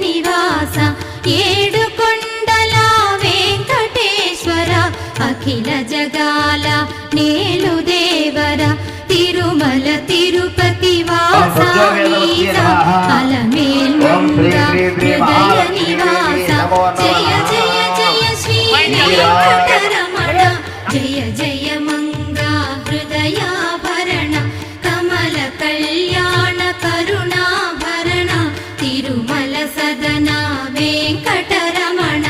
నివాస ఏడుకొండల వెంకటేశ్వర అఖిల జగాల నేలు దేవర తిరుమల తిరుపతి వాస అలమేల్ హృదయ నివాస జయ జయ జయ శ్రీ వెంకటరమణ జయ జయ మంగా హృదయాభరణ కమల కళ్యాణ కరుణాభరణ తిరుమల సదన వెంకటరమణ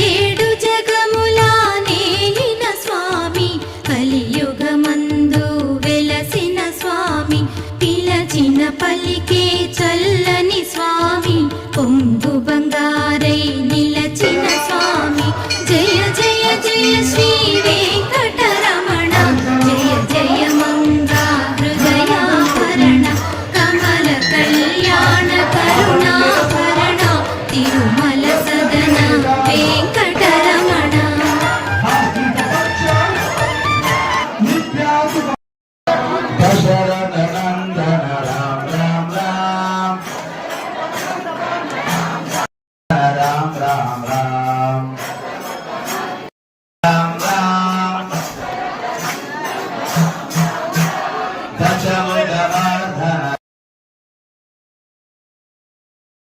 ఏడు జగముల నేలిన స్వామి కలియుగమందు వెలసిన స్వామి పిలచిన పలికే చల్లని స్వామి పొంగు బంగారై నిలచిన స్వామి జయ జయ జయ శ్రీ వెంకటరమణ జయ జయ మంగా హృదయాభరణ కమల కళ్యాణ కరుణాభరణ తిరుమల సదన వెంకటరమణ राम राम राम